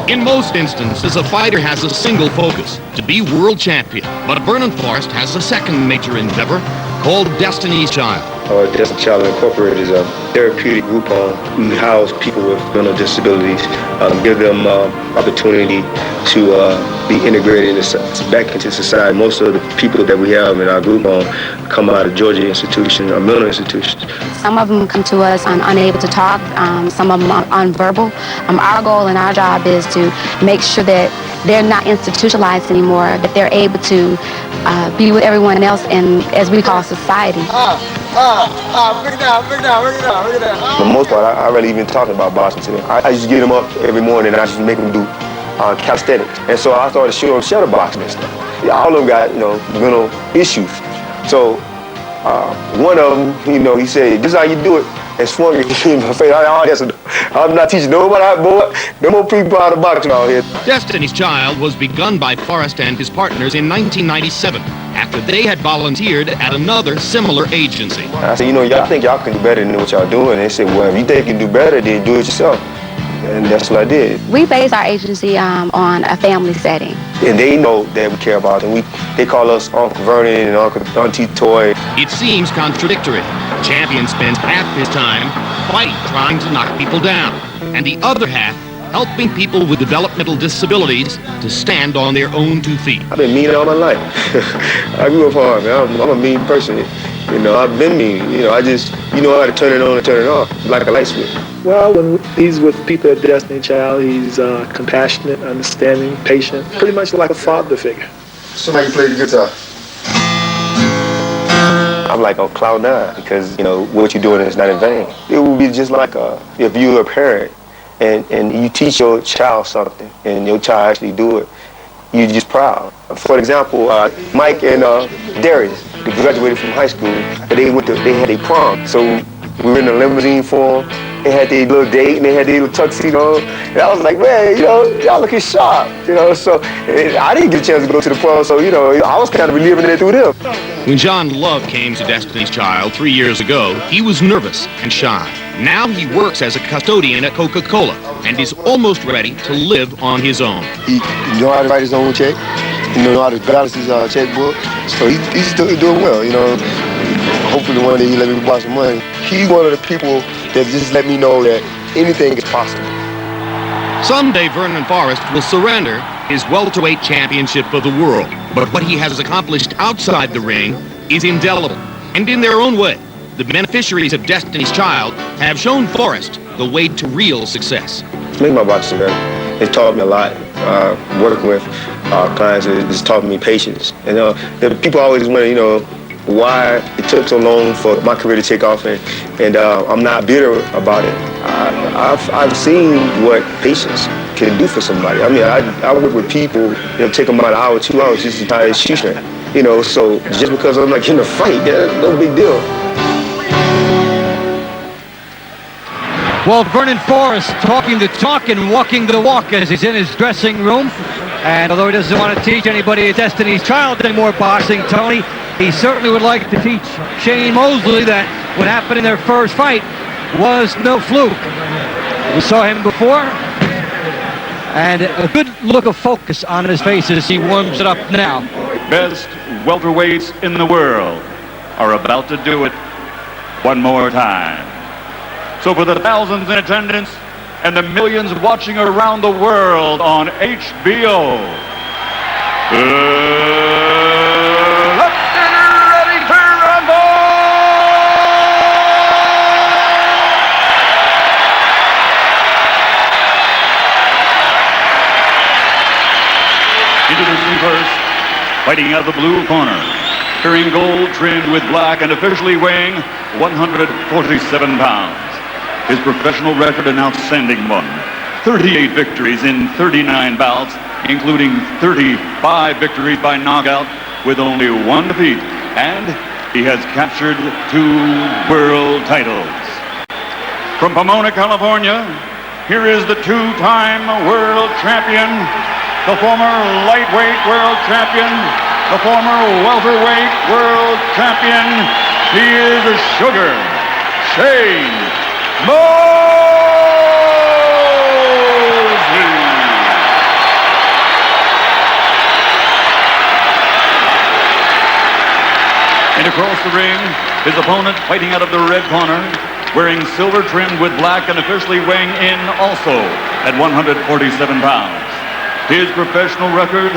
In most instances, a fighter has a single focus, to be world champion. But Vernon Forrest has a second major endeavor called Destiny's Child. Destiny's Child Incorporated is a therapeutic group. We house people with mental disabilities, give them opportunity to be integrated back into society. Most of the people that we have in our group come out of Georgia institutions or mental institutions. Some of them come to us unable to talk, some of them are unverbal. Our goal and our job is to make sure that they're not institutionalized anymore, that they're able to be with everyone else in, as we call, society. Bring it down. For the most part, I really even talking about boxing to them. I just get them up every morning and I just make them do calisthenics. And so I started showing them shadow boxing and stuff. Yeah, all of them got, mental issues. So one of them, he said, "This is how you do it," and swung it in my face. I'm not teaching nobody, boy. No more people out of boxing out here. Destiny's Child was begun by Forrest and his partners in 1997 after they had volunteered at another similar agency. I said, y'all think y'all can do better than what y'all doing? And they said, well, if you think you can do better, then do it yourself. And that's what I did. We base our agency on a family setting. And they know that we care about them. They call us Uncle Vernon and Auntie Toy. It seems contradictory. The champion spends half his time fighting, trying to knock people down, and the other half helping people with developmental disabilities to stand on their own 2 feet. I've been mean all my life. I grew up hard, man. I'm a mean person. I've been mean. I just, I got to turn it on and turn it off, like a light switch. Well, when he's with people at Destiny Child, he's compassionate, understanding, patient, pretty much like a father figure. Somebody can play the guitar. I'm like on cloud nine because, what you're doing is not in vain. It would be just like if you were a parent and you teach your child something and your child actually do it, you're just proud. For example, Mike and Darius, they graduated from high school, but they had a prom. So we were in a limousine for them. They had their little date and they had their little tuxedo. And I was like, man, y'all looking sharp. So I didn't get a chance to go to the prom, so I was kind of reliving it through them. When John Love came to Destiny's Child 3 years ago, he was nervous and shy. Now he works as a custodian at Coca-Cola and is almost ready to live on his own. He know how to write his own check. He know how to balance his checkbook. So he's still doing well, Hopefully one day he let me borrow some money. He's one of the people that just let me know that anything is possible. Someday Vernon Forrest will surrender his welterweight championship of the world. But what he has accomplished outside the ring is indelible. And in their own way, the beneficiaries of Destiny's Child have shown Forrest the way to real success. Make my boxing better. It taught me a lot. Working with clients, it's taught me patience. And the people always wonder, why it took so long for my career to take off, and I'm not bitter about it. I've seen what patience can do for somebody. I work with people, take them about an hour, 2 hours just to tie a shoestring. So just because I'm not getting a fight, no big deal. Well, Vernon Forrest talking the talk and walking the walk as he's in his dressing room. And although he doesn't want to teach anybody at Destiny's Child any more boxing, Tony, he certainly would like to teach Shane Mosley that what happened in their first fight was no fluke. We saw him before, and a good look of focus on his face as he warms it up now. Best welterweights in the world are about to do it one more time. So for the thousands in attendance and the millions watching around the world on HBO, let's get ready to rumble! Introducing first, fighting out of the blue corner, wearing gold trimmed with black and officially weighing 147 pounds. His professional record an outstanding one. 38 victories in 39 bouts, including 35 victories by knockout with only one defeat. And he has captured 2 world titles. From Pomona, California, here is the 2-time world champion, the former lightweight world champion, the former welterweight world champion. He is a Sugar Shane Mosley. across the ring, his opponent fighting out of the red corner, wearing silver trimmed with black and officially weighing in also at 147 pounds. His professional record,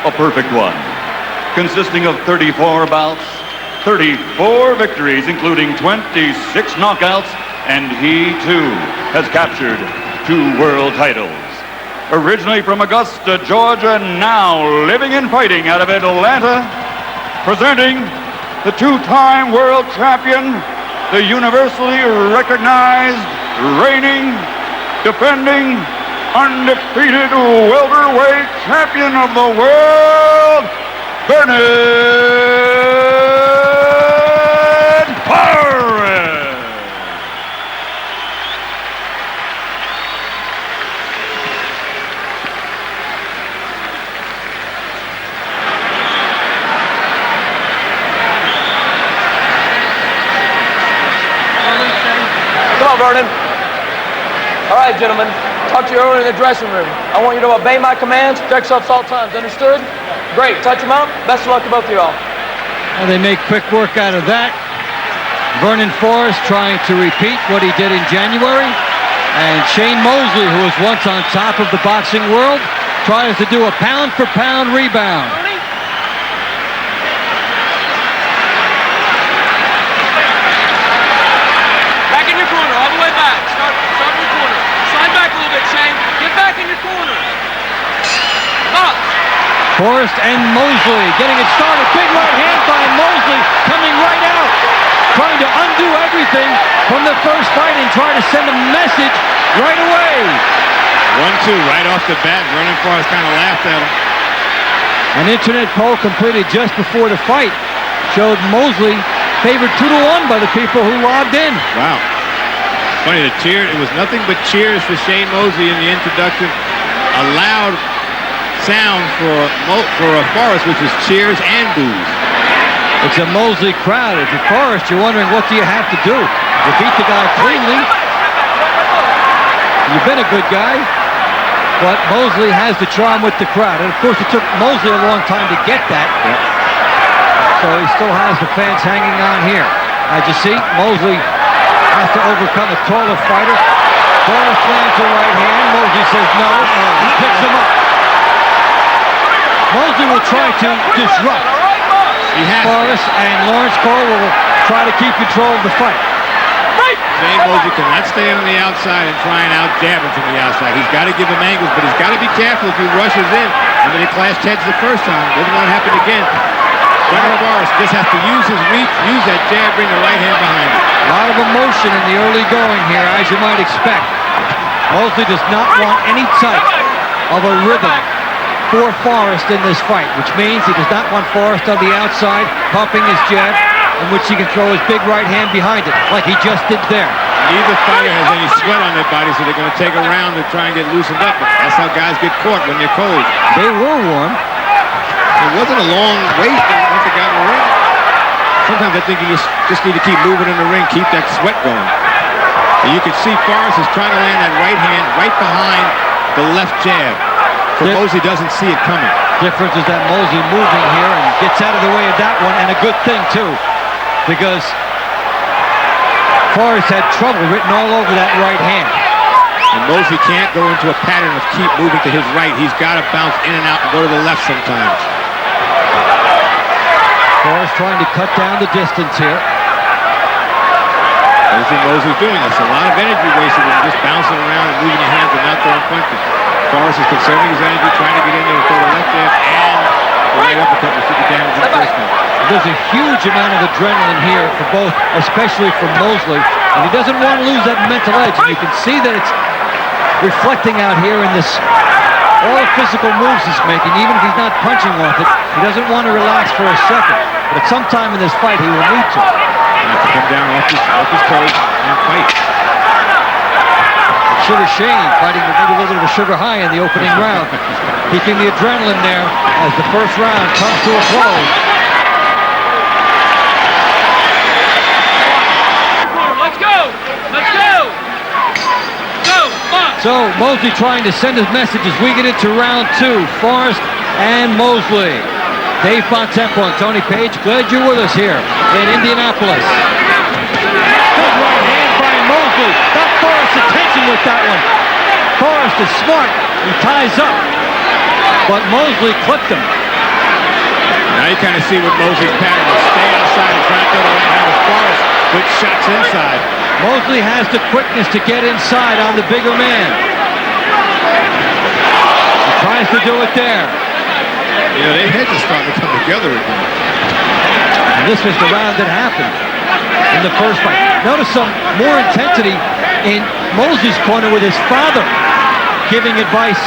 a perfect one, consisting of 34 bouts, 34 victories, including 26 knockouts, and he, too, has captured 2 world titles. Originally from Augusta, Georgia, now living and fighting out of Atlanta, presenting the 2-time world champion, the universally recognized, reigning, defending, undefeated welterweight champion of the world, Vernon Forrest. Come on, Vernon. All right, gentlemen. Talked to you earlier in the dressing room. I want you to obey my commands, check yourselves all times. Understood? Great. Touch them out. Best of luck to both of you all. And they make quick work out of that. Vernon Forrest trying to repeat what he did in January. And Shane Mosley, who was once on top of the boxing world, tries to do a pound-for-pound rebound. Back in your corner, all the way back. Start in your corner. Slide back a little bit, Shane. Get back in your corner. Up. Forrest and Mosley getting it started. Big right hand by Mosley coming right out. Trying to undo everything from the first fight and try to send a message right away. 1-2 right off the bat. Vernon Forrest kind of laughed at him. An internet poll completed just before the fight showed Mosley favored 2-1 by the people who logged in. Wow. Funny, the cheer, it was nothing but cheers for Shane Mosley in the introduction. A loud sound for Forrest, which was cheers and boos. It's a Mosley crowd. If you're Forrest, you're wondering what do you have to do? Defeat the guy cleanly. You've been a good guy. But Mosley has the charm with the crowd. And of course, it took Mosley a long time to get that. Yep. So he still has the fans hanging on here. As you see, Mosley has to overcome a taller fighter. Forrest lands a right hand. Mosley says no. He picks him up. Mosley will try to disrupt Forrest, and Lawrence Cole will try to keep control of the fight. Shane Mosley cannot stay on the outside and try and out-jab him from the outside. He's got to give him angles, but he's got to be careful if he rushes in. I mean, he clashed heads the first time. Does not happen again. Vernon Forrest just has to use his reach, use that jab, bring the right hand behind him. A lot of emotion in the early going here, as you might expect. Mosley does not want any type of a rhythm for Forrest in this fight, which means he does not want Forrest on the outside, pumping his jab, in which he can throw his big right hand behind it, like he just did there. Neither fighter has any sweat on their body, so they're going to take a round to try and get loosened up. But that's how guys get caught when they're cold. They were warm. It wasn't a long wait once they got in the ring. Sometimes I think you just need to keep moving in the ring, keep that sweat going. And you can see Forrest is trying to land that right hand right behind the left jab. So Mosley doesn't see it coming. Difference is that Mosley moving here and gets out of the way of that one, and a good thing too, because Forrest had trouble written all over that right hand. And Mosley can't go into a pattern of keep moving to his right. He's got to bounce in and out and go to the left sometimes. Forrest trying to cut down the distance here. Everything Mosley's doing, that's a lot of energy wasted when just bouncing around and moving your hands and not throwing punches. Forrest is conserving his energy, trying to get in there and throw the left jab and the right uppercut to sit the damage in the first one. There's a huge amount of adrenaline here for both, especially for Mosley, and he doesn't want to lose that mental edge. And you can see that it's reflecting out here in this, all the physical moves he's making, even if he's not punching off it. He doesn't want to relax for a second, but at some time in this fight he will need to. Have to come down off his toes and fight. Sugar Shane fighting to need a little bit of a sugar high in the opening round. Keeping the adrenaline there as the first round comes to a close. Let's go! Let's go! Go! So Mosley trying to send his message as we get into round two. Forrest and Mosley. Dave Bontempo and Tony Page, glad you're with us here in Indianapolis. Good right hand by Mosley. Got Forrest's attention with that one. Forrest is smart. He ties up. But Mosley clipped him. Now you kind of see what Mosley's pattern is. Stay outside and try to throw the right hand with Forrest. Good shots inside. Mosley has the quickness to get inside on the bigger man. He tries to do it there. You know, their heads are starting to come together again. And this was the round that happened in the first fight. Notice some more intensity in Mosley's corner with his father giving advice,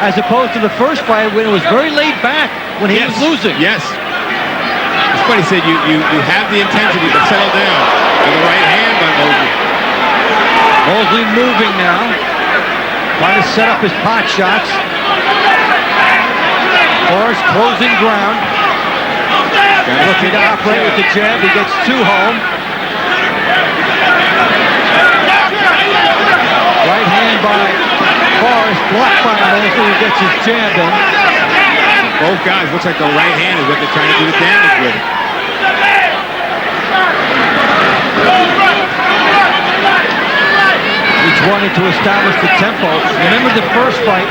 as opposed to the first fight when it was very laid back when he was losing. Yes. That's what he said. You have the intensity, but settle down. With the right hand by Mosley. Mosley moving now, trying to set up his pot shots. Forrest closing ground. Looking to operate with the jab. He gets two home. Right hand by Forrest, blocked by Mosley, who gets his jab in. Both guys, looks like the right hand is what they're trying to do the damage with. Each wanting to establish the tempo. Remember the first fight,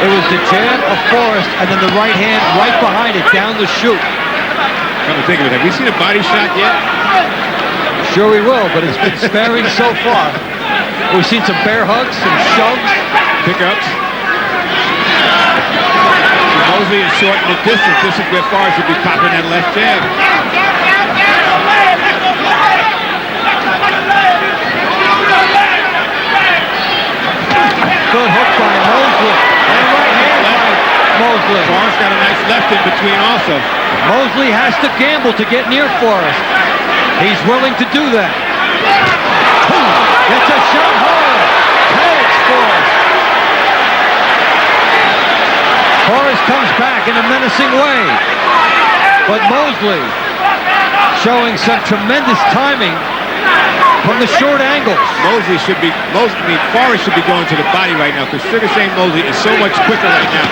it was the jab of Forrest and then the right hand right behind it, down the chute. Come to think of it, have we seen a body shot yet? Sure we will, but it's been sparing so far. We've seen some bear hugs, some shoves, pickups. Mosley is short in the distance. This is where Forrest would be popping that left jab. Good hook by Mosley. And right hand by Mosley. Forrest got a nice left in between also. Mosley has to gamble to get near Forrest. He's willing to do that. Gets a shot hard. Heads Forrest. Forrest comes back in a menacing way. But Mosley showing some tremendous timing from the short angles. Forrest should be going to the body right now because Sugar Shane Mosley is so much quicker right now.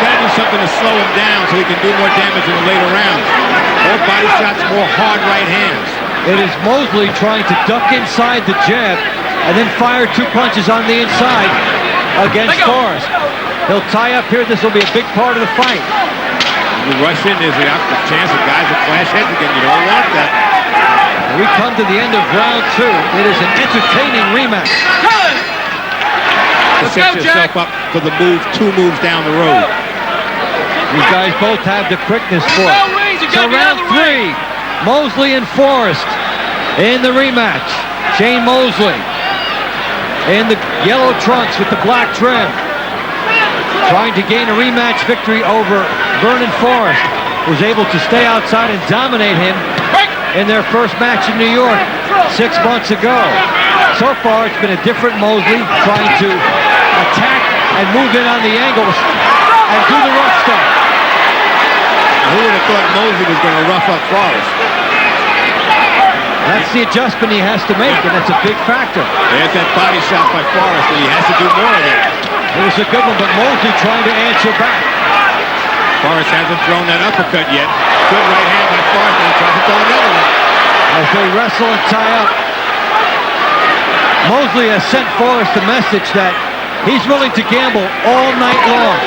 Got to do something to slow him down so he can do more damage in the later rounds. More body shots, more hard right hands. It is Mosley trying to duck inside the jab and then fire two punches on the inside against Forrest. He'll tie up here. This will be a big part of the fight. You rush in, there's a chance that guys will clash heads again. You don't want that. We come to the end of round two. It is an entertaining rematch. Set yourself up for the move, two moves down the road. These guys both have the quickness for it. So round three, Mosley and Forrest in the rematch. Shane Mosley in the yellow trunks with the black trim, trying to gain a rematch victory over Vernon Forrest, who's able to stay outside and dominate him in their first match in New York 6 months ago. So far, it's been a different Mosley trying to attack and move in on the angles and do the rough stuff. Who would have thought Mosley was going to rough up Forrest? That's the adjustment he has to make, and that's a big factor. There's that body shot by Forrest, and he has to do more of it. It was a good one, but Mosley trying to answer back. Forrest hasn't thrown that uppercut yet. Good right hand by Forrest, and he tries to throw another one. As they wrestle and tie up, Mosley has sent Forrest a message that he's willing to gamble all night long.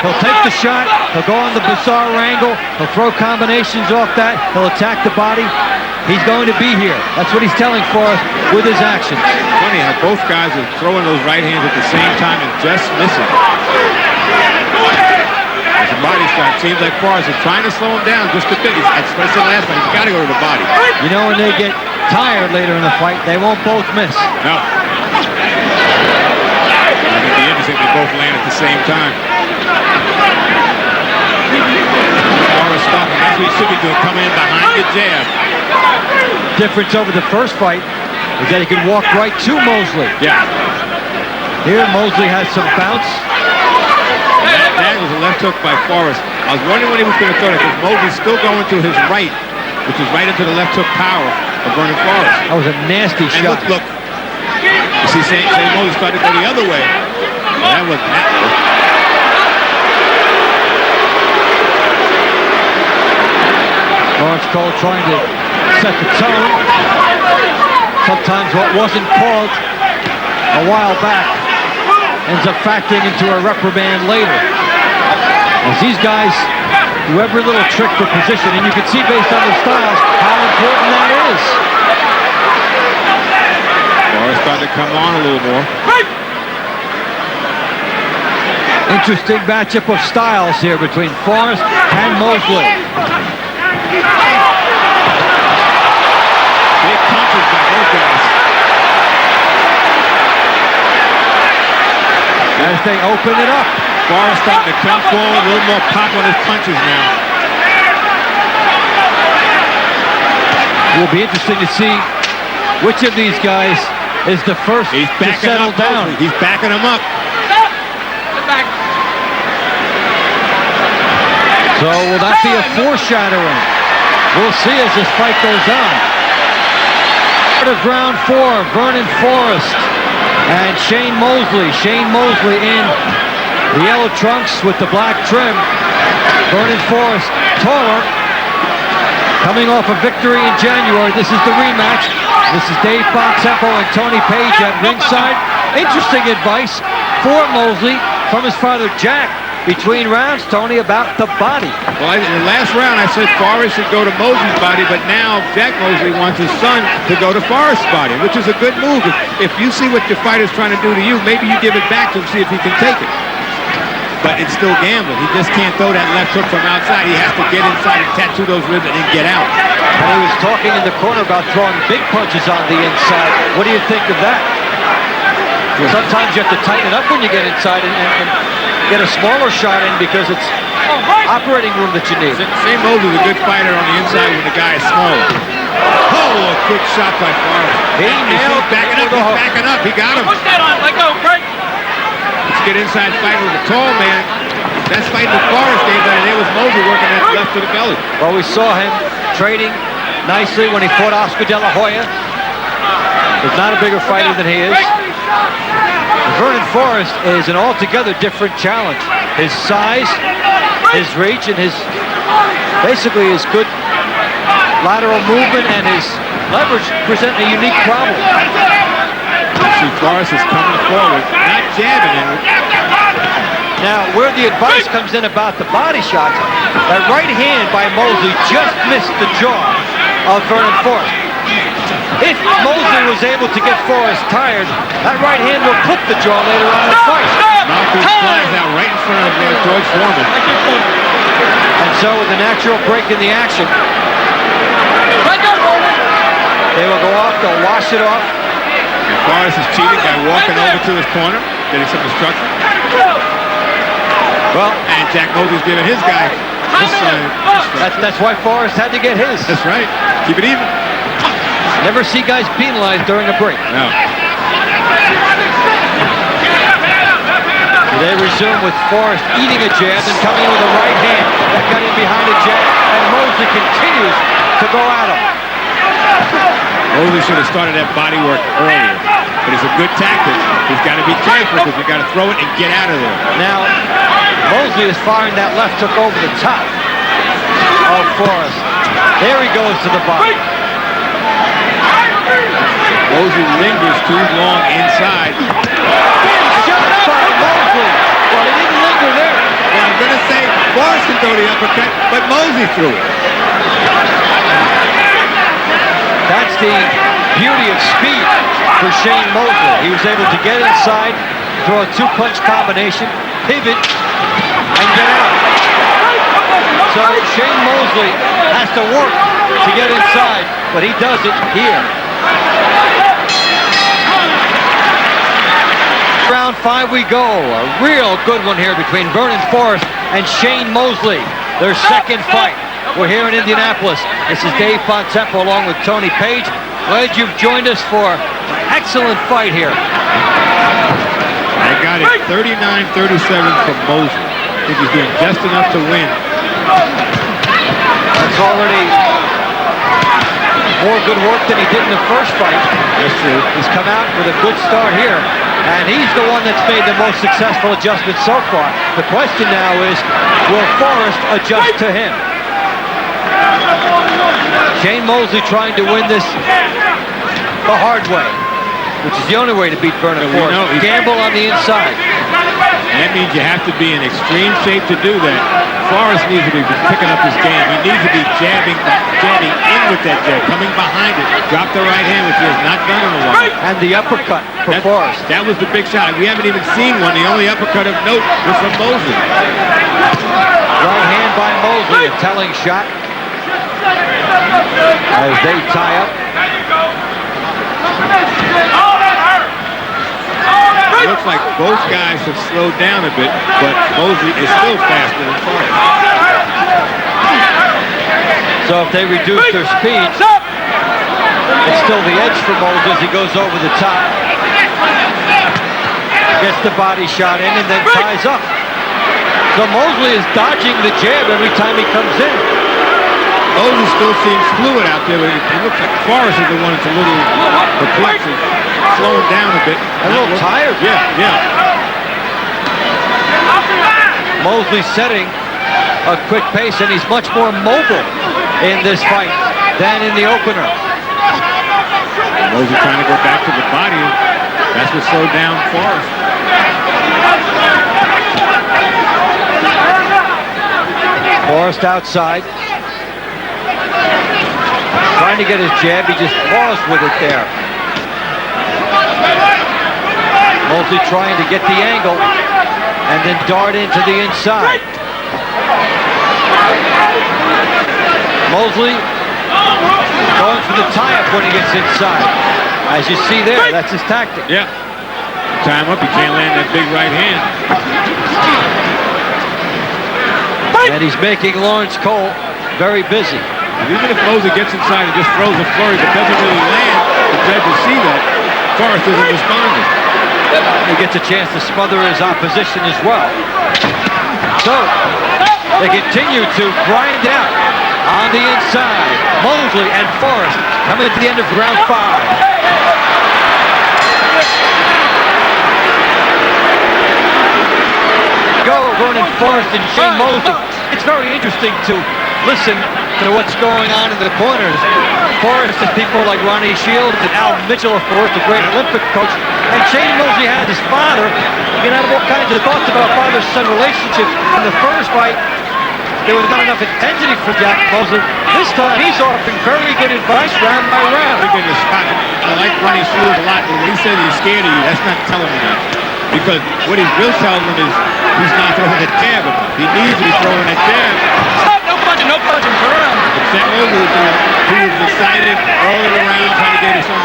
He'll take the shot, he'll go on the bizarre angle, he'll throw combinations off that, he'll attack the body. He's going to be here. That's what he's telling Forrest with his actions. Funny how both guys are throwing those right hands at the same time and just missing. As a body shot, seems like Forrest is trying to slow him down just a bit. That's what I said last time. He's got to go to the body. You know, when they get tired later in the fight, they won't both miss. No. It'd be interesting if they both land at the same time. Forrest stopping. That's what he should be doing. Coming in behind the jab. Difference over the first fight is that he can walk right to Mosley. Yeah. Here, Mosley has some bounce. That was a left hook by Forrest. I was wondering when he was going to throw it because Mosley's still going to his right, which is right into the left hook power of Vernon Forrest. That was a nasty and shot. Look. You see, Shane Mosley started to go the other way. Well, that wasn't that way. Lawrence Cole trying to set the tone. Sometimes what wasn't called a while back ends up factoring into a reprimand later. As these guys do every little trick for position, and you can see based on their styles how important that is. Forrest starting to come on a little more. Interesting matchup of styles here between Forrest and Mosley. Big punches by both guys. As they open it up. Forrest starting to come forward, a little more pop on his punches now. It will be interesting to see which of these guys is the first to settle down. He's backing him up. So will that be a foreshadowing? We'll see as this fight goes on. Part of round 4, Vernon Forrest and Shane Mosley. Shane Mosley in the yellow trunks with the black trim. Vernon Forrest, taller, coming off a victory in January. This is the rematch. This is Dave Conseco and Tony Page at ringside. Interesting advice for Mosley from his father Jack between rounds, Tony, about the body. Well, in the last round, I said Forrest should go to Mosley's body, but now Jack Mosley wants his son to go to Forrest's body, which is a good move. If you see what your fighter's trying to do to you, maybe you give it back to him, see if he can take it. But it's still gambling. He just can't throw that left hook from outside. He has to get inside and tattoo those ribs and then get out. And he was talking in the corner about throwing big punches on the inside. What do you think of that? Sometimes you have to tighten it up when you get inside and get a smaller shot in because it's operating room that you need. Shane Mosley's a good fighter on the inside when the guy is smaller. Oh, a quick shot by Forrest. He nailed backing up, he's backing up. He got him. Push that on, let go, break. Let's get inside fighting with a tall man. That's fighting with Forrest, Dave, and there was Mosley working that left to the belly. Well, we saw him trading nicely when he fought Oscar De La Hoya. He's not a bigger fighter than he is. Vernon Forrest is an altogether different challenge. His size, his reach, and basically his good lateral movement and his leverage present a unique problem. See, Forrest is coming forward, not jabbing him. Now, where the advice comes in about the body shots, that right hand by Mosley just missed the jaw of Vernon Forrest. If Mosley was able to get Forrest tired, that right hand will put the jaw later on in the fight. Mouthpiece flies out right in front of George Foreman. And so with the natural break in the action, they will go off, they'll wash it off. And Forrest is cheating by walking over to his corner, getting some instruction. Well, and Jack Mosley's giving his guy this that's why Forrest had to get his. That's right. Keep it even. Never see guys penalized during a break. No. They resume with Forrest eating a jab and coming in with a right hand that got in behind a jab, and Mosley continues to go at him. Mosley should have started that body work earlier, but it's a good tactic. He's got to be careful because you've got to throw it and get out of there. Now, Mosley is firing that left hook over the top of Forrest. There he goes to the body. Mosley lingers too long inside. Big shot by Mosley. Well, he didn't linger there. Well, I'm going to say Forrest can throw the uppercut, but Mosley threw it. That's the beauty of speed for Shane Mosley. He was able to get inside, throw a two-punch combination, pivot, and get out. So Shane Mosley has to work to get inside, but he does it here. Round 5 we go. A real good one here between Vernon Forrest and Shane Mosley. Their second fight. We're here in Indianapolis. This is Dave Conseco along with Tony Page. Glad you've joined us for an excellent fight here. I got it 39-37 for Mosley. I think he's doing just enough to win. That's already more good work than he did in the first fight. That's true. He's come out with a good start here, and he's the one that's made the most successful adjustment so far. The question now is, will Forrest adjust to him? Shane Mosley trying to win this the hard way, which is the only way to beat Vernon Forrest. Gamble on the inside. And that means you have to be in extreme shape to do that. Forrest needs to be picking up his game. He needs to be jabbing in with that jab, coming behind it. Drop the right hand, which he has not done in a while. And the uppercut for Forrest. That was the big shot. We haven't even seen one. The only uppercut of note was from Mosley. Right hand by Mosley, a telling shot. As they tie up. It looks like both guys have slowed down a bit, but Mosley is still faster than Forrest. So if they reduce their speed, it's still the edge for Mosley as he goes over the top. Gets the body shot in and then ties up. So Mosley is dodging the jab every time he comes in. Mosley still seems fluid out there, but it looks like Forrest is the one that's a little perplexing. Slowing down a bit. A little tired. Yeah. Mosley setting a quick pace, and he's much more mobile in this fight than in the opener. Mosley trying to go back to the body. That's what slowed down Forrest. Forrest outside. Trying to get his jab. He just paused with it there. Mosley trying to get the angle and then dart into the inside. Mosley going for the tie-up when he gets inside. As you see there, that's his tactic. Yeah. Tie him up, he can't land that big right hand. And he's making Lawrence Cole very busy. And even if Mosley gets inside and just throws a flurry but doesn't really land, the judge will see that. Forrest isn't responding. He gets a chance to smother his opposition as well. So, they continue to grind out on the inside. Mosley and Forrest coming to the end of round 5. Go, Vernon Forrest and Shane Mosley. It's very interesting to listen to what's going on in the corners. Forrest and people like Ronnie Shields and Al Mitchell, of course, the great Olympic coach. And Shane Mosley had his father. You can have all kinds of thoughts about father-son relationships. In the first fight, there was not enough intensity for Jack Mosley. This time, he's offering very good advice round by round. I like Ronnie Shields a lot, but when he says he's scared of you, that's not telling me that. Because what he's really telling him is he's not throwing that jab enough. He needs to be throwing that jab. Stop, no punching, turn around. Jack Mosley was excited, rolling around, trying to get his son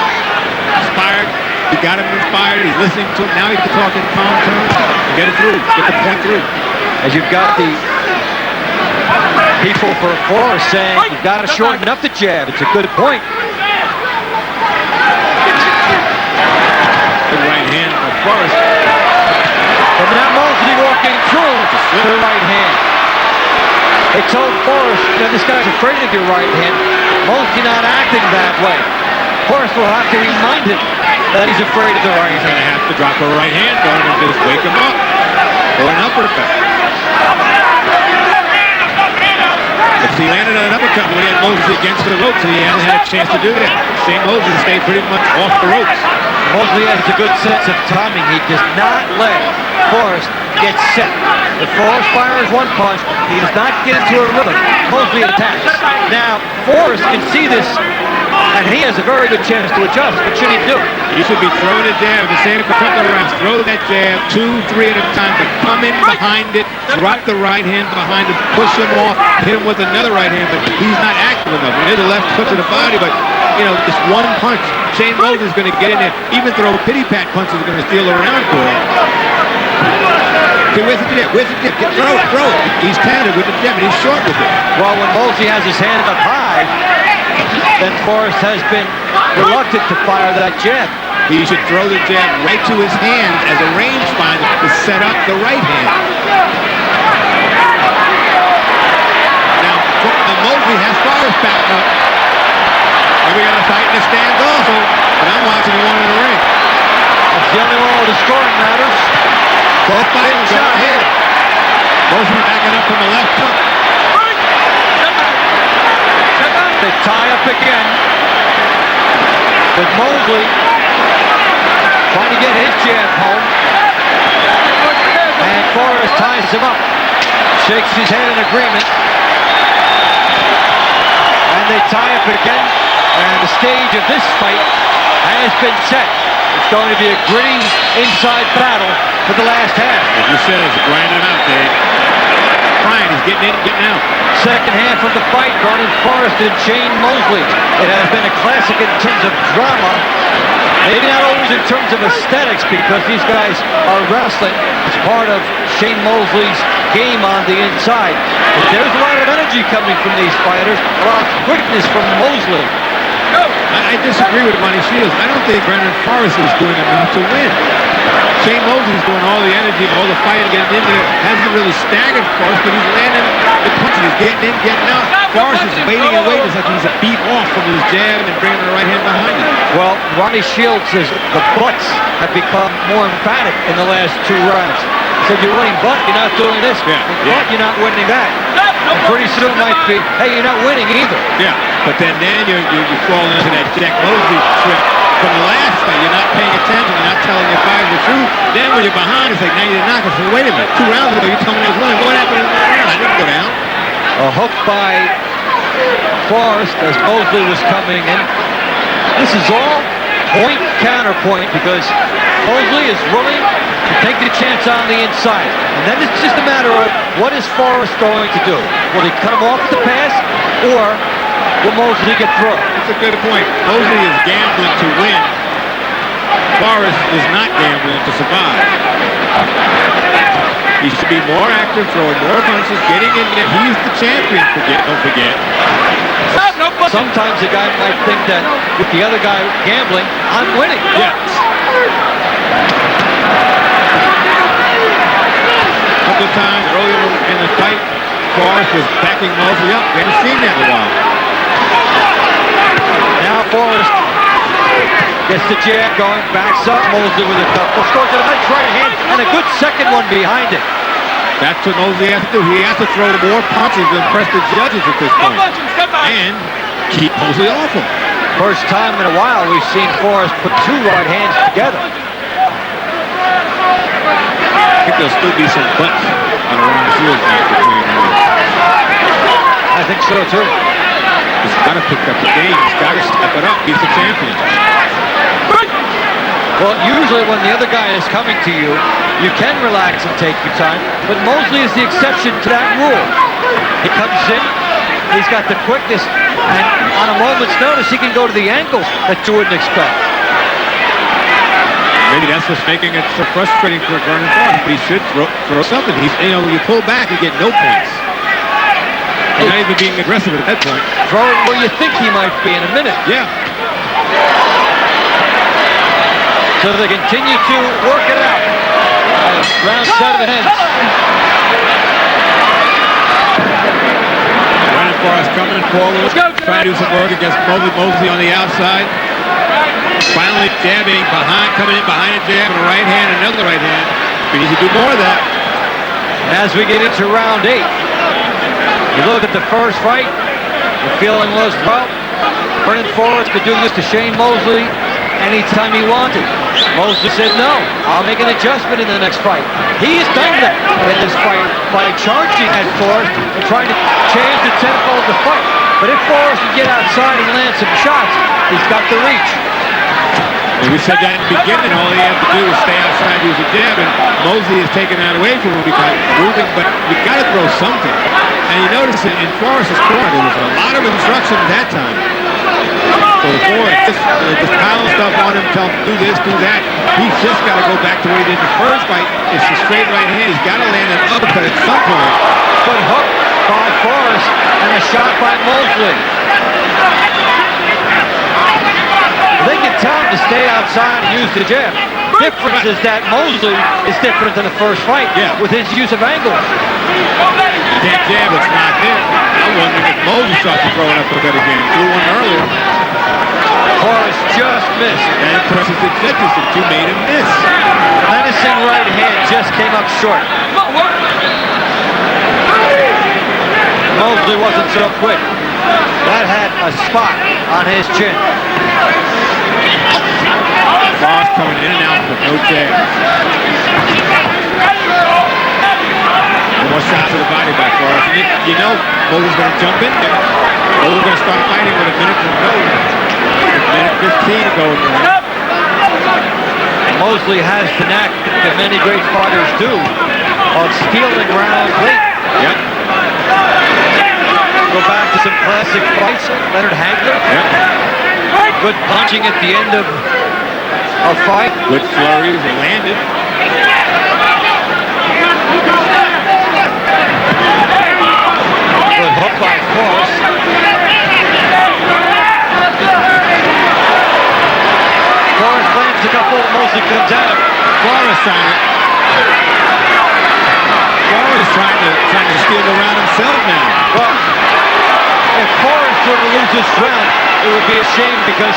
inspired. He got him inspired. He's listening to him. Now he can talk in calm terms and get it through, get the point through. As you've got the people for Forrest saying you've got to shorten up the jab. It's a good point. Good right hand of Forrest. And now Mosley walking through the right hand. They told Forrest, this guy's afraid of your right hand. Mosley not acting that way. Forrest will have to remind him that he's afraid of the right hand. He's going to have to drop a right hand on him and just wake him up. Or an uppercut. If he landed on an uppercut when he had Mosley against the ropes, he hasn't had a chance to do that. Shane Mosley stayed pretty much off the ropes. Mosley has a good sense of timing. He does not let Forrest get set. If Forrest fires one punch, he does not get into a rhythm. Mosley attacks. Now, Forrest can see this, and he has a very good chance to adjust. What should he do? He should be throwing a jab. I've been saying it for a couple of rounds. Throw that jab 2, 3 at a time, but come in behind it, drop the right hand behind him, push him off, hit him with another right hand, but he's not active enough. He did a left hook to the body, but, it's one punch. Shane Mosley's going to get in there. Even throw pity-pat punches are going to steal around for him. Okay, where's the jab? Throw it. He's tentative with the jab, and he's short with it. Well, when Mosley has his hand up high, then Forrest has been reluctant to fire that jab. He should throw the jab right to his hand as a rangefinder to set up the right hand. Now, Mosley has Forrest back up. And we got a fight in the stands also, but I'm watching the one in the ring. That's the only one where the scoring matters. Both fighters go ahead. Mosley backing up from the left hook. They tie up again with Mosley trying to get his jab home. And Forrest ties him up, shakes his head in agreement. And they tie up again. And the stage of this fight has been set. It's going to be a gritty inside battle for the last half. As you said, it's grinding out, Dave. Brian is getting in, getting out. Second half of the fight, Vernon Forrest and Shane Mosley. It has been a classic in terms of drama. Maybe not always in terms of aesthetics, because these guys are wrestling. It's part of Shane Mosley's game on the inside. But there's a lot of energy coming from these fighters, a lot of quickness from Mosley. I disagree with Monty Shields. I don't think Vernon Forrest is doing enough to win. Shane Mosley's doing all the energy, all the fighting, getting in there. Hasn't really staggered Forrest, but he's landing the punches. He's getting in, getting out. Forrest is waiting and waiting. It's like he's a beat off from his jab and bringing the right hand behind him. Well, Ronnie Shields says the butts have become more emphatic in the last 2 rounds. He said, you're winning butt, you're not doing this. Yeah. Butt, you're not winning that. And pretty soon might be, hey, you're not winning either. Yeah, but then you fall into that Jack Mosley trick from the last fight. You're not paying attention. You're not telling your fighter the truth. Then when you're behind, it's like, now you're knocking. So wait a minute. 2 rounds ago, you told me I was winning. What happened in the round? I didn't go down. A hook by Forrest as Mosley was coming in. This is all point counterpoint, because Mosley is willing to take the chance on the inside. And then it's just a matter of, what is Forrest going to do? Will he cut him off at the pass, or will Mosley get through? That's a good point. Mosley is gambling to win. Forrest is not gambling to survive. He should be more active, throwing more punches, getting in there. He's the champion, don't forget. Sometimes a guy might think that with the other guy gambling, I'm winning. Yeah. A couple of times earlier in the fight, Forrest was backing Mosley up. We haven't seen that in a while. Now Forrest gets the jab going, backs up Mosley with a couple. Scores a nice right hand and a good second one behind it. That's what Mosley has to do. He has to throw more punches to impress the judges at this point. And keep Mosley off him. First time in a while we've seen Forrest put 2 right hands together. I think there'll still be some butts on a Ron Shields match between them. I think so too. He's got to pick up the game. He's got to step it up. He's the champion. Well, usually when the other guy is coming to you, you can relax and take your time, but Mosley is the exception to that rule. He comes in, he's got the quickness, and on a moment's notice, he can go to the angles that you wouldn't expect. Maybe that's what's making it so frustrating for Vernon Forrest, but he should throw something. When you pull back, you get no points. He's not even being aggressive at that point. Throw it where you think he might be in a minute. Yeah. So they continue to work it out. Round 7 ends. Vernon Forrest coming forward, trying to do some work against Mosley on the outside. Finally jabbing behind, coming in behind a jab and a right hand, another right hand. We need to do more of that. As we get into round 8, you look at the first fight, the feeling was, well, Vernon Forrest could do this to Shane Mosley anytime he wanted. Mosley said, no, I'll make an adjustment in the next fight. He has done that in this fight by charging at Forrest and trying to change the tempo of the fight. But if Forrest can get outside and land some shots, he's got the reach. And we said that in the beginning, all he had to do was stay outside, use a jab, and Mosley has taken that away from him because moving, but you got to throw something. And you notice in Forrest's corner, there was a lot of instruction at that time. So Forrest, just piling stuff on him, tell him do this, do that. He's just got to go back to what he did in the first fight. It's a straight right hand. He's got to land an uppercut at some point. But hook by Forrest and a shot by Mosley. They can tell him to stay outside and use the jab. Difference is that Mosley is different than the first fight with his use of angles. That jab that's not there. I'm wondering if Mosley starts to throw an uppercut again. Threw one earlier. Forrest just missed. That impresses the judges that you made him miss. Menacing right hand just came up short. Mosley wasn't so quick. That had a spot on his chin. Forrest coming in and out, but no jab. More shots to the body by Forrest. And you know, Mosley's going to jump in there. Mosley's going to start fighting with a minute to go. A minute 15 to go in the round. Mosley has the knack that many great fighters do of stealing rounds late. Yep. Go back to some classic fights. Leonard Hagler. Yep. Good punching at the end of a fight. Good flurries and landed. Good hook by Forrest. Forrest lands a couple. Mosley comes out. Forrest trying to steal the round himself now. Well, if Forrest were to lose this round, it would be a shame because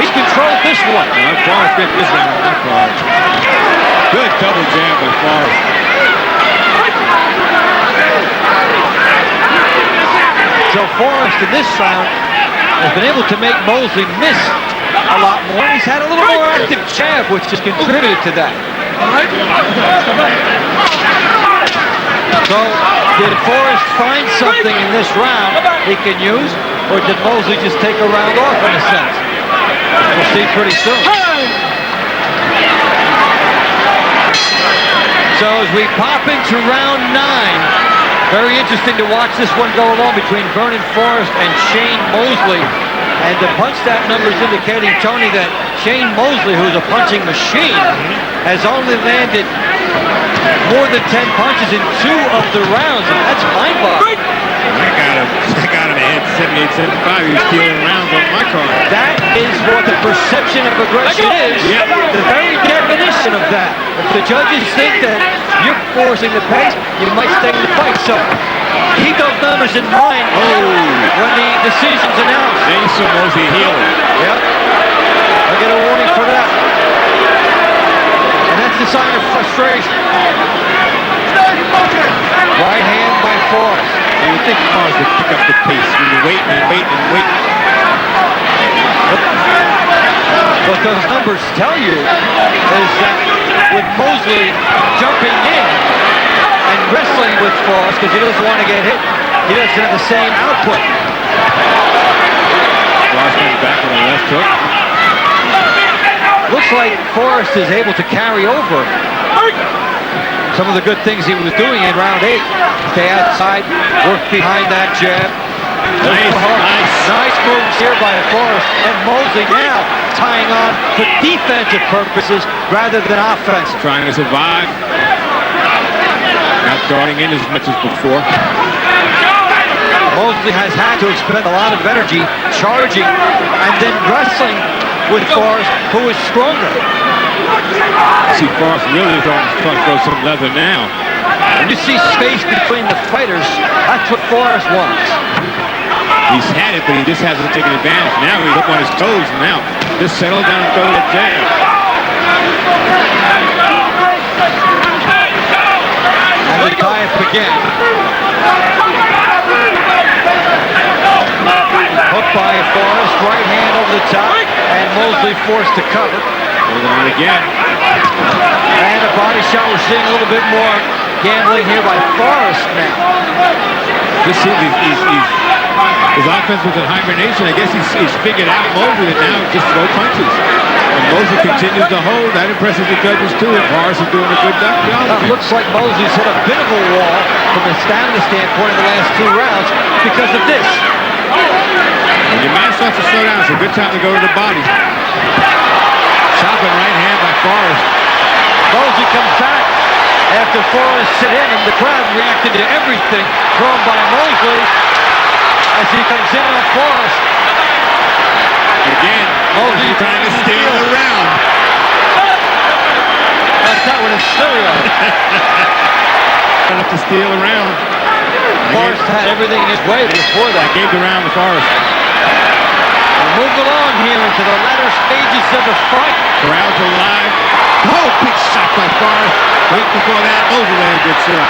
he's controlled this one. Forrest get this round on that card. Good double jab by Forrest. So Forrest in this round has been able to make Mosley miss a lot more. He's had a little more active jab, which has contributed to that. So did Forrest find something in this round he can use, or did Mosley just take a round off in a sense? We'll see pretty soon. So as we pop into round 9, very interesting to watch this one go along between Vernon Forrest and Shane Mosley. And the punch stat numbers indicating, Tony, that Shane Mosley, who's a punching machine, has only landed more than 10 punches in 2 of the rounds, and that's mind-boggling. I got him ahead 78-75. He was stealing rounds on my card. That is what the perception of aggression is. Yep. The very definition of that. If the judges think that you're forcing the pace, you might stay in the fight. So keep those numbers in mind when the decision's announced. There you saw Mosley healing. Yep. I get a warning for that. And that's the sign of frustration. Right hand by Forrest. You would think Forrest would pick up the pace when you wait and wait and wait. What those numbers tell you is that with Mosley jumping in and wrestling with Forrest because he doesn't want to get hit, he doesn't have the same output. Forrest comes back with a left hook. Looks like Forrest is able to carry over some of the good things he was doing in round 8. Stay outside, work behind that jab. Nice moves here by Forrest, and Mosley now tying on for defensive purposes rather than offensive. Trying to survive. Not darting in as much as before. Mosley has had to expend a lot of energy charging and then wrestling with Forrest, who is stronger. I see Forrest really trying to throw some leather now. When you see space between the fighters, that's what Forrest wants. He's had it, but he just hasn't taken advantage. Now he's up on his toes. Now just settle down and throw the jab. And the tie-up again. Hook by Forrest, right hand over the top, and Mosley forced to cover. Hold on again. And a body shot. We're seeing a little bit more gambling here by Forrest now. This is his offense was in hibernation. I guess he's figured out Mosley that now just throw punches. And Mosley continues to hold. That impresses the judges too. And Forrest is doing a good job. It looks like Mosley's hit a bit of a wall from a stamina standpoint in the last 2 rounds because of this. When your man starts to slow down, it's a good time to go to the body. Chopping right hand by Forrest. Mosley comes back after Forrest hit in, and the crowd reacted to everything thrown by Mosley as he comes in on Forrest. Again, Mosley trying to steal the round. That one is stereo. Trying to steal the round. Forrest had everything in his way before that. Gave the round to Forrest. Move along here into the latter stages of the fight. Crowd's alive. Oh, big shot by Forrest. Right before that, Mosley landed a good shot.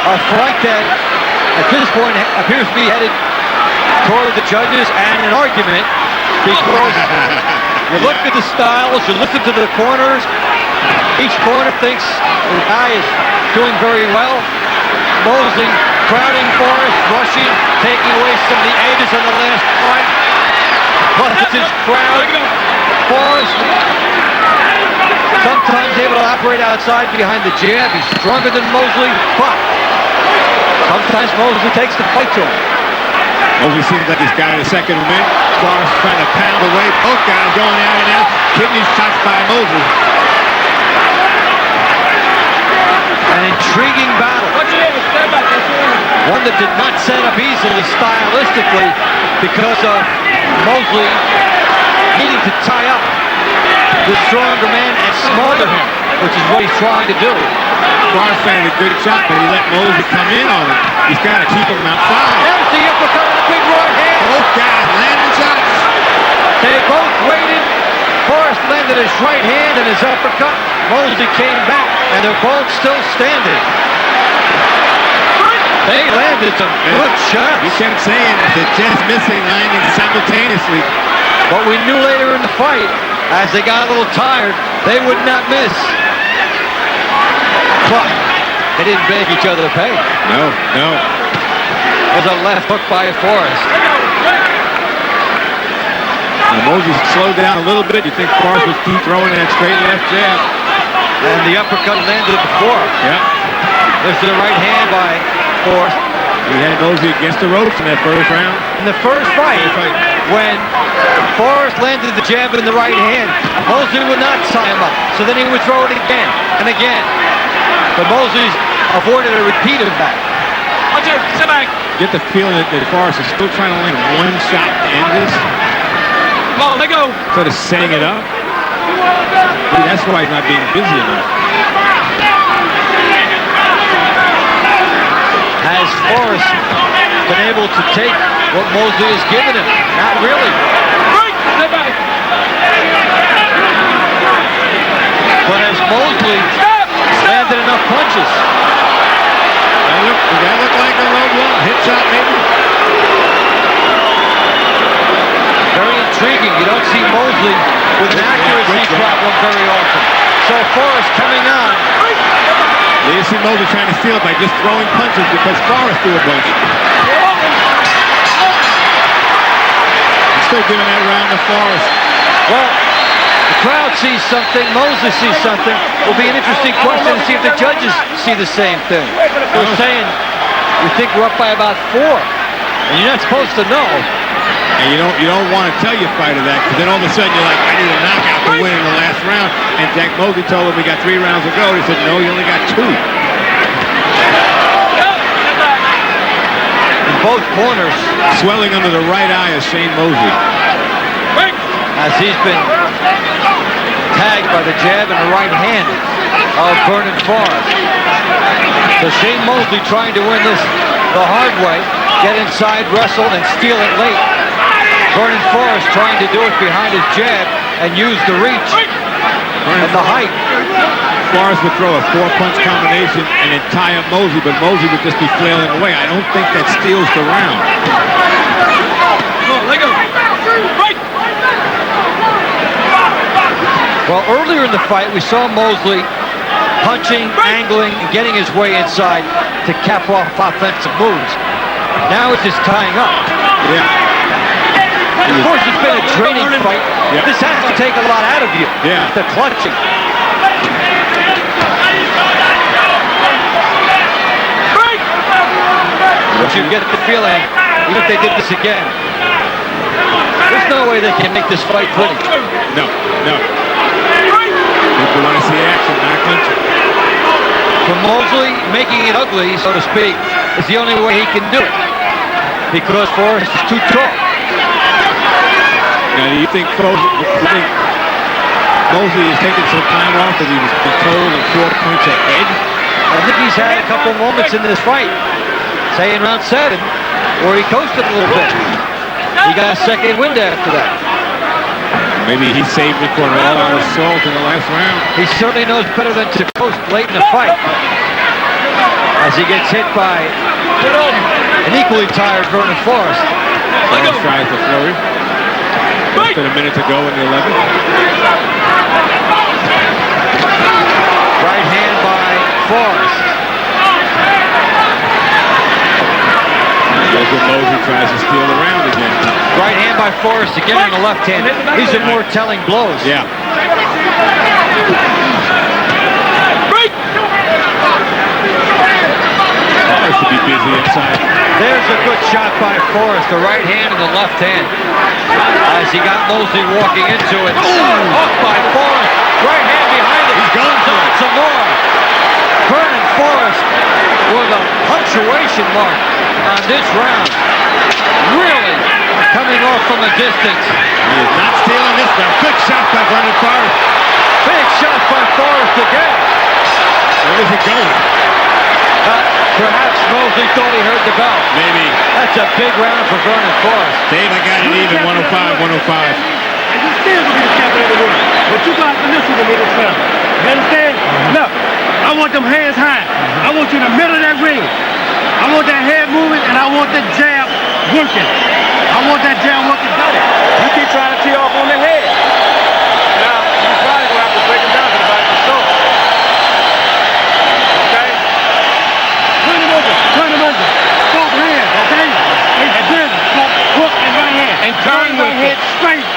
A fight that, at this point, appears to be headed toward the judges and an argument because you look at the styles, you listen to the corners. Each corner thinks the guy is doing very well. Mosley crowding Forrest, rushing, taking away some of the edges on the last fight. Plus his crowd. Forrest sometimes able to operate outside behind the jab. He's stronger than Mosley, but sometimes Mosley takes the fight to him. Mosley seems like he's got it a second win. Forrest trying to pound away. Both guys going out and out. Kidney shots by Mosley. An intriguing battle. One that did not set up easily stylistically because of Mosley needing to tie up the stronger man and smother him, which is what he's trying to do. Forrest had a good shot, but he let Mosley come in on him. He's got to keep him outside. There's the uppercut with a big right hand. Both guys landing shots. They both waited. Forrest landed his right hand and his uppercut. Mosley came back, and they're both still standing. They landed some good shots. He kept saying they're just missing, landing simultaneously. But we knew later in the fight, as they got a little tired, they would not miss. But they didn't beg each other to pay. No. There's a left hook by Forrest. Now Mosley slowed down a little bit. You think Forrest would keep throwing that straight left jab. And the uppercut landed before. Yeah. There's the right hand by Forrest. He had Mosley against the ropes in that first round. In the first fight, when Forrest landed the jab in the right hand, Mosley would not tie him up. So then he would throw it again and again. But Mosley avoided a repeat of that. Sit back. Get the feeling that Forrest is still trying to land one shot to end this. Come on, let go. Instead of setting it up. Maybe that's why he's not being busy enough. Has Forrest been able to take what Mosley has given him? Not really. Sit back. But has Mosley landed enough punches? Does that look like a low blow? Hit shot maybe? Very intriguing. You don't see Mosley with an accuracy problem very often. So Forrest coming on. You see Mosley trying to steal it by just throwing punches because Forrest threw a bunch. He's still giving that round to Forrest. Well, the crowd sees something, Mosley sees something. Will be an interesting question to see if the judges see the same thing. They're saying, we think we're up by about 4. And you're not supposed to know. And you don't want to tell your fighter that, because then all of a sudden you're like, I need a knockout to win in the last round. And Jack Mosley told him we got 3 rounds to go. He said, no, you only got 2. In both corners. Swelling under the right eye of Shane Mosley. As he's been tagged by the jab and the right hand of Vernon Forrest. So Shane Mosley trying to win this the hard way. Get inside, wrestle, and steal it late. Vernon Forrest trying to do it behind his jab and use the reach and the height. Forrest would throw a 4-punch combination and then tie up Mosley, but Mosley would just be flailing away. I don't think that steals the round. Let go. Well, earlier in the fight, we saw Mosley punching, angling, and getting his way inside to cap off offensive moves. Now it's just tying up. Yeah. Of course, it's been a draining fight. Yeah. This has to take a lot out of you. Yeah. The clutching. But you get the feeling, even if they did this again, there's no way they can make this fight pretty. No. People want to see action, not clinching. For Mosley, making it ugly, so to speak, is the only way he can do it. Because Forrest is too tall. Now, do you think Mosley is taking some time off because he was controlled and 4 points ahead? I think he's had a couple moments in this fight, say in round 7, where he coasted a little bit. He got a second wind after that. Maybe he saved it for an all-out assault in the last round. He certainly knows better than to coast late in the fight. As he gets hit by an equally tired Vernon Forrest. Forrest tries the flurry. Less than a minute to go in the 11th. Right hand by Forrest. Here's when Mosley tries to steal the round again. Right hand by Forrest again on the left hand. These are more telling blows. Yeah. Forrest to be busy inside. There's a good shot by Forrest, the right hand and the left hand. As he got Mosley walking into it. Hooked by Forrest. Right hand behind him. He's going on some more. Vernon Forrest with a punctuation mark on this round. Really coming off from a distance. He is not stealing this round. Good shot by Vernon Forrest. Big shot by Forrest again. Where is he going? Perhaps Mosley thought he heard the bell. Maybe. That's a big round for Vernon Forrest. Dave, I got it even, 105, 105. And you still gonna be the champion of the world. But you got to listen to me this time. You understand? Look, I want them hands high. I want you in the middle of that ring. I want that head moving, and I want that jab working. I want that jab working. You keep trying to tee off on the head. Now, you're probably gonna have to break him down to the back of the shoulder. Okay? Turn him over. Both hands, okay? And then hook and right hand. And turn right hand straight.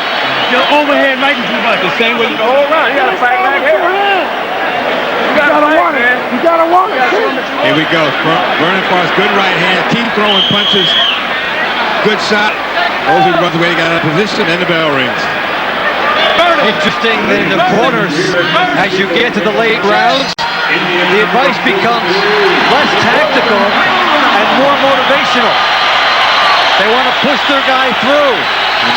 Your overhead right into the the same way you the whole round. You gotta fight back here. You gotta want it. You gotta want it. Here we go. Vernon Forrest, good right hand. Keep throwing punches. Good shot. Mosley runs away, got out of position, and the bell rings. Interesting that in the corners, as you get to the late rounds, the advice becomes less tactical and more motivational. They want to push their guy through.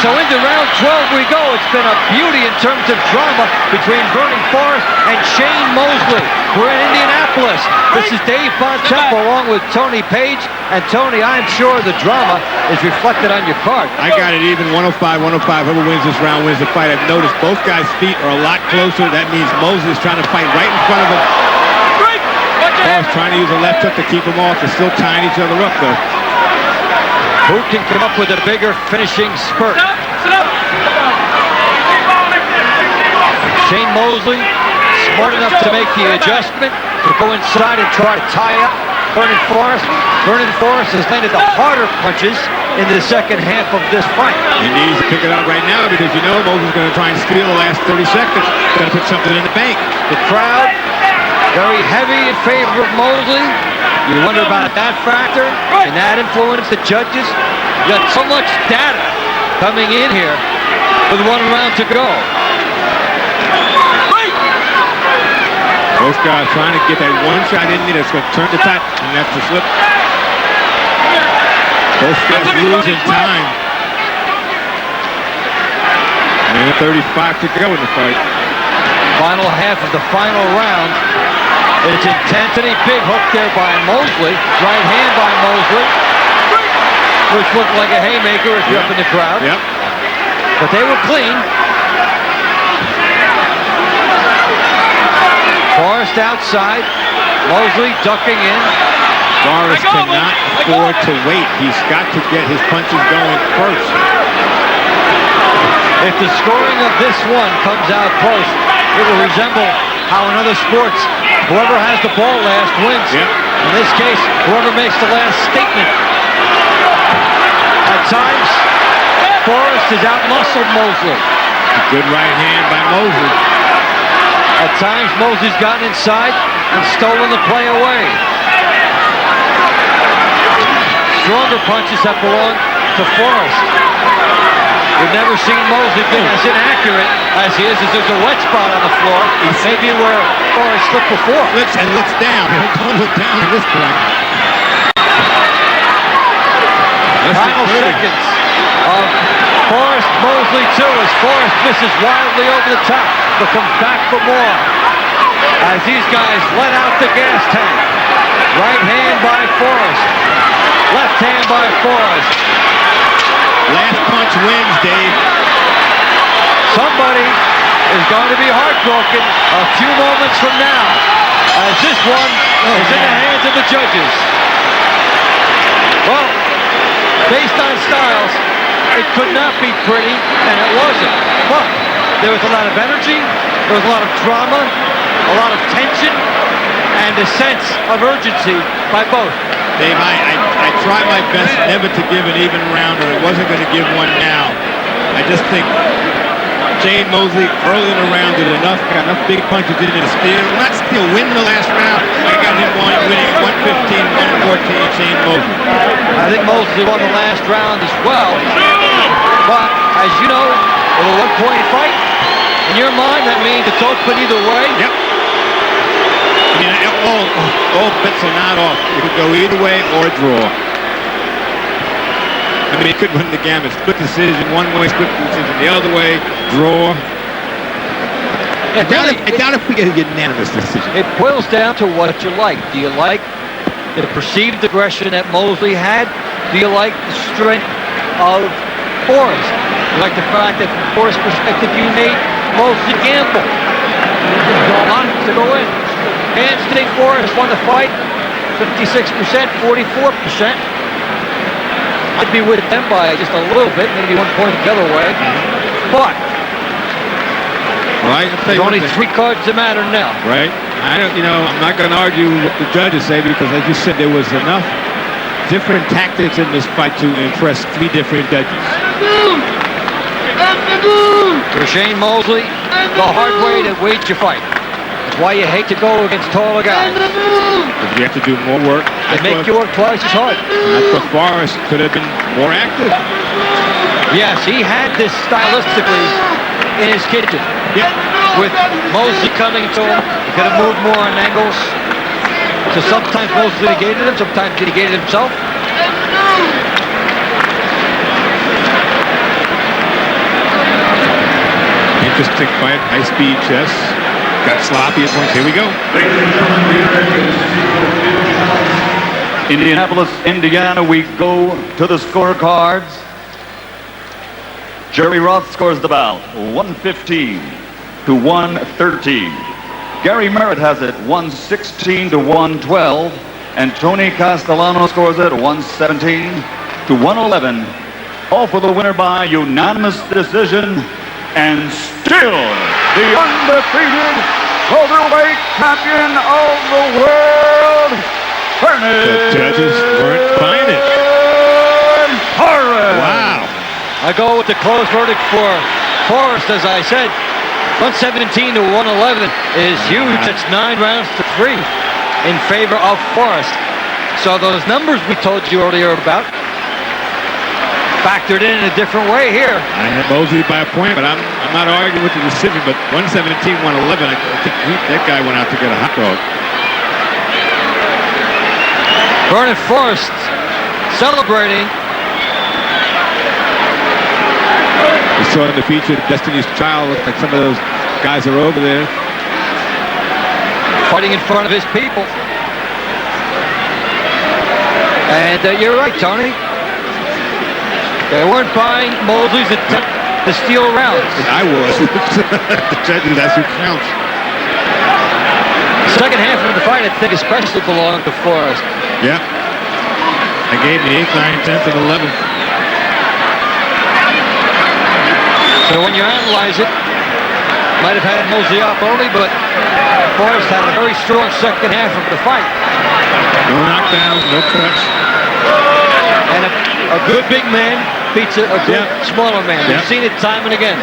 So into round 12 we go. It's been a beauty in terms of drama between Vernon Forrest and Shane Mosley. We're in Indianapolis. This is Dave Bontempo along with Tony Page. And Tony, I'm sure the drama is reflected on your card. I got it even, 105, 105. Whoever wins this round wins the fight. I've noticed both guys' feet are a lot closer. That means Mosley's trying to fight right in front of him. Forrest trying to use a left hook to keep them off. They're still tying each other up, though. Who can come up with a bigger finishing spurt? Shane Mosley, smart enough to make the adjustment, to go inside and try to tie up Vernon Forrest. Vernon Forrest has landed the harder punches in the second half of this fight. He needs to pick it up right now because you know Mosley's going to try and steal the last 30 seconds. Going to put something in the bank. The crowd, very heavy in favor of Mosley. You wonder about that factor, and that influence the judges. You got so much data coming in here with 1 round to go. Both guys trying to get that one shot in there that's going to turn the tide, and that's the slip. Both guys losing time. And 35 to go in the fight. Final half of the final round. It's intensity. Big hook there by Mosley. Right hand by Mosley, which looked like a haymaker if you're up in the crowd. Yep. But they were clean. Forrest outside. Mosley ducking in. Forrest cannot afford to wait. He's got to get his punches going first. If the scoring of this one comes out close, it will resemble how in other sports, whoever has the ball last wins. Yep. In this case, whoever makes the last statement. At times, Forrest has out-muscled Mosley. A good right hand by Mosley. At times, Mosley's gotten inside and stolen the play away. Stronger punches have belonged to Forrest. We've never seen Mosley being as inaccurate as he is. As there's a wet spot on the floor, maybe where Forrest slipped before. Flips and looks down. Don't look down at this point. Final seconds of Forrest Mosley 2 as Forrest misses wildly over the top, but comes back for more. As these guys let out the gas tank. Right hand by Forrest. Left hand by Forrest. Last punch wins, Dave. Somebody is going to be heartbroken a few moments from now, as this one is in the hands of the judges. Well, based on styles, it could not be pretty, and it wasn't. But there was a lot of energy, there was a lot of drama, a lot of tension, and a sense of urgency by both. Dave, I try my best never to give an even round, or I wasn't going to give one now. I just think Shane Mosley early in the round did enough, got enough big punches in to steal. Not steal, win the last round. I got him winning 115, 114, Shane Mosley. I think Mosley won the last round as well. But, as you know, with a one-point fight, in your mind, that means it's open either way. Yep. I mean, all bets are not off. It could go either way or a draw. I mean, it could run the gamut. Split decision one way, split decision the other way, draw. I doubt if we get a unanimous decision. It boils down to what you like. Do you like the perceived aggression that Mosley had? Do you like the strength of Forrest? Do you like the fact that from Forrest's perspective you made Mosley gamble? To go in. And Sting Forrest won the fight 56%, 44%. I'd be with them by just a little bit, maybe 1 point the other way. But right, there's only 3 cards that matter now. Right. I'm not going to argue what the judges say, because as you said, there was enough different tactics in this fight to impress 3 different judges. For Shane Mosley, the hard way to wage your fight. That's why you hate to go against taller guys. Because you have to do more work. They make you work twice as hard. That's what Forrest could have been more active. Yes, he had this stylistically in his kitchen. Yep. With Mosley coming to him, he could have moved more on angles. So sometimes Mosley negated him, sometimes he negated himself. Interesting fight, high-speed chess. Got sloppy at points. Here we go. Indianapolis, Indiana, we go to the scorecards. Jerry Roth scores the bout 115 to 113. Gary Merritt has it 116 to 112. And Tony Castellano scores it 117 to 111. All for the winner by unanimous decision. And still the undefeated welterweight champion of the world, Vernon. The judges weren't buying it. Forrest. Wow. I go with the close verdict for Forrest, as I said. 117 to 111 is huge. It's 9 rounds to 3 in favor of Forrest. So those numbers we told you earlier about factored in a different way here. I had Mosley by a point, but I'm not arguing with the decision. But 117, 111, I think that guy went out to get a hot dog. Vernon Forrest celebrating. We saw in the feature Destiny's Child, looked like some of those guys are over there. Fighting in front of his people. And you're right, Tony. They weren't buying Mosley's attempt to steal rounds. I was. The judges, that's who counts. The second half of the fight, I think, especially belonged to Forrest. Yeah. I gave me 8th, 9th, 10th, and 11th. So when you analyze it, might have had Mosley up early, but Forrest had a very strong second half of the fight. No knockdowns, no cuts. And a good big man beats a good smaller man. We've seen it time and again.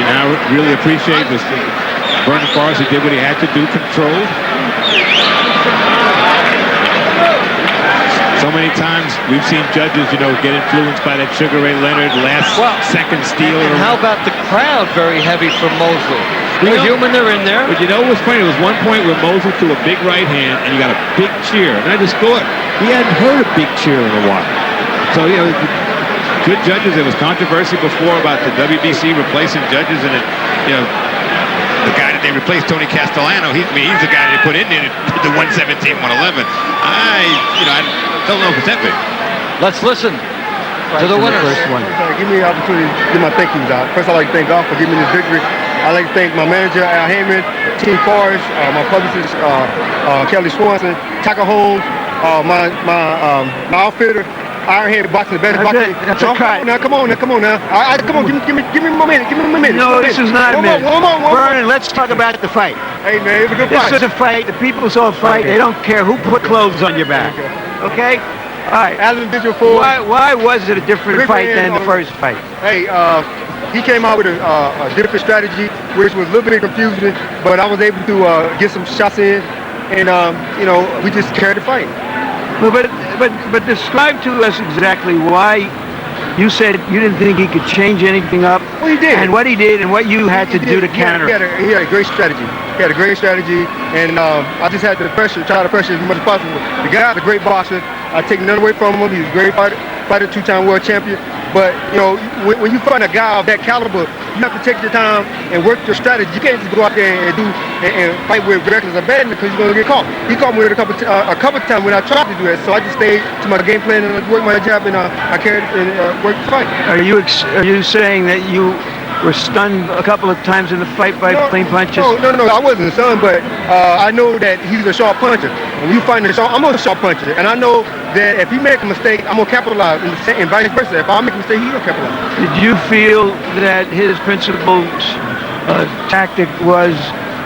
You now really appreciate this. Vernon Forrest, he did what he had to do, controlled. So many times we've seen judges, get influenced by that Sugar Ray Leonard second steal. And how about the crowd very heavy for Mosley? They're human, they're in there. But what's funny? There was one point where Mosley threw a big right hand and you got a big cheer. And I just thought, we hadn't heard a big cheer in a while. So, good judges. There was controversy before about the WBC replacing judges, and the guy that they replaced, Tony Castellano, he's the guy they put in there to the 117, 111. I don't know if it's that big. Let's listen to the winners. Give me the opportunity to get my thank yous out. First, I'd like to thank God for giving me this victory. I'd like to thank my manager, Al Heyman, Team Forrest, my publicist, Kelly Swanson, Tucker Holmes, my outfitter, Ironhead boxing, the best boxing. That's a cut. Now, come on now. Come on, give me a minute. No, this is not a minute. One more. Vernon, let's talk about the fight. Hey, man, it was a good fight. This is a fight. The people saw a fight. They don't care who put clothes on your back. Okay? All right. Why was it a different fight than the first fight? Hey, he came out with a different strategy, which was a little bit confusing, but I was able to get some shots in, and we just carried the fight. But describe to us exactly why you said you didn't think he could change anything up. Well, he did. And what he did and what you had to do to counter it. He had a great strategy. And I just had to try to pressure as much as possible. The guy's a great boxer. I take none away from him. He's a great fighter, two-time world champion. But, when you fight a guy of that caliber, you have to take your time and work your strategy. You can't just go out there and fight with reckless abandon because you're going to get caught. He caught me with a couple of times when I tried to do that. So I just stayed to my game plan and worked my job, and I carried and worked the fight. Are you saying that you were stunned a couple of times in the fight by clean punches? No, I wasn't stunned, but I know that he's a sharp puncher. When you fight I'm a sharp puncher, and I know that if he makes a mistake, I'm going to capitalize, and vice versa. If I make a mistake, he's going to capitalize. Did you feel that his principal tactic was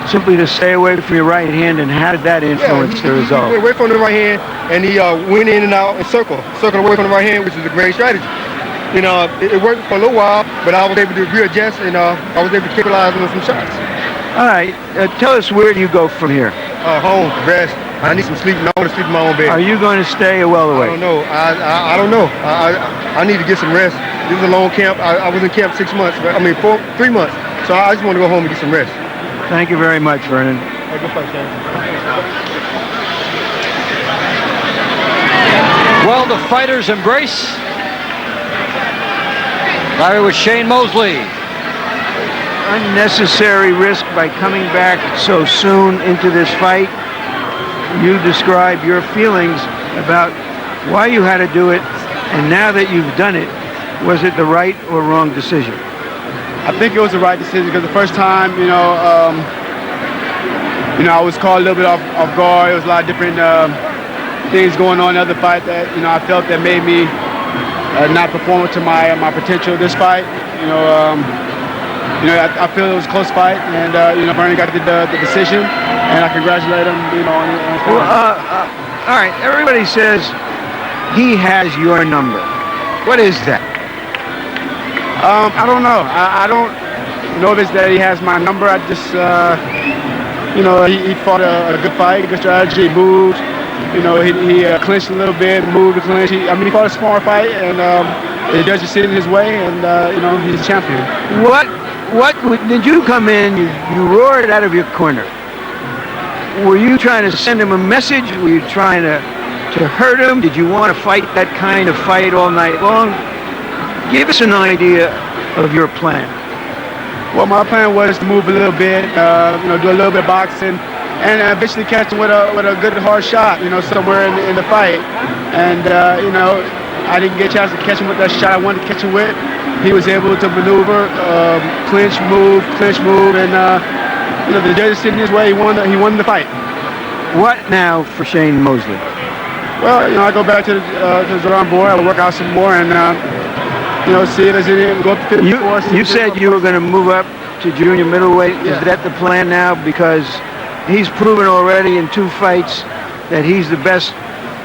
simply to stay away from your right hand, and how did that influence the result? He went away from the right hand, and he went in and out and circle away from the right hand, which is a great strategy. It worked for a little while, but I was able to readjust, and I was able to capitalize on some shots. All right, tell us, where do you go from here? Home, rest. I need some sleep, and I want to sleep in my own bed. Are you going to stay a welterweight? I don't know. I don't know. I need to get some rest. This is a long camp. I was in camp 3 months. So I just want to go home and get some rest. Thank you very much, Vernon. Hey, good fight, Shane. Well, the fighters embrace. Larry with Shane Mosley. Unnecessary risk by coming back so soon into this fight. You describe your feelings about why you had to do it, and now that you've done it, was it the right or wrong decision? I think it was the right decision because the first time, I was caught a little bit off guard. There was a lot of different things going on in the other fight that, I felt that made me not perform to my potential this fight. I feel it was a close fight, and Vernon got the decision, and I congratulate him. All right. Everybody says he has your number. What is that? I don't know. I don't know if it's that he has my number. I just, he fought a good fight, good strategy, he moved. He clinched a little bit, moved to clinch. He fought a smart fight, and it doesn't sit in his way, and he's a champion. What did you come in? You roared out of your corner. Were you trying to send him a message? Were you trying to hurt him? Did you want to fight that kind of fight all night long? Give us an idea of your plan. Well, my plan was to move a little bit, do a little bit of boxing, and eventually catch him with a good hard shot, somewhere in the fight. And I didn't get a chance to catch him with that shot I wanted to catch him with. He was able to maneuver, clinch, move, and the judges sitting his way. He won the fight. What now for Shane Mosley? Well, I go back to the drawing board. I work out some more, and see if there's any go up to 54. You said you were going to move up to junior middleweight. Yeah. Is that the plan now? Because he's proven already in 2 fights that he's the best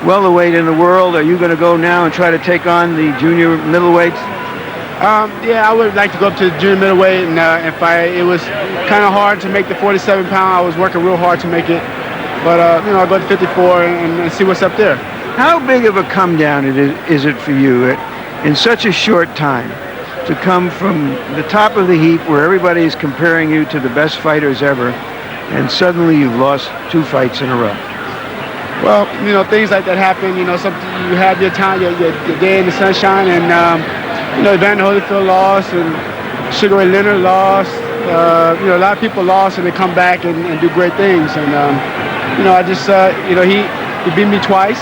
welterweight in the world. Are you going to go now and try to take on the junior middleweights? I would like to go up to the junior middleweight and fight. It was kind of hard to make the 47-pound. I was working real hard to make it. But, I'll go to 54 and see what's up there. How big of a come down is it for you in such a short time to come from the top of the heap where everybody is comparing you to the best fighters ever, and suddenly you've lost 2 fights in a row? Well, things like that happen. Something you have your time, your day in the sunshine, and Evander Holyfield lost, and Sugar Ray Leonard lost. A lot of people lost, and they come back and do great things. And I just, he beat me twice,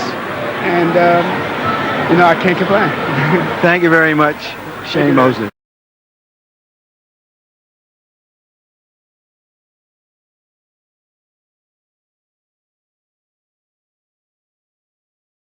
and I can't complain. Thank you very much, Shane Mosley.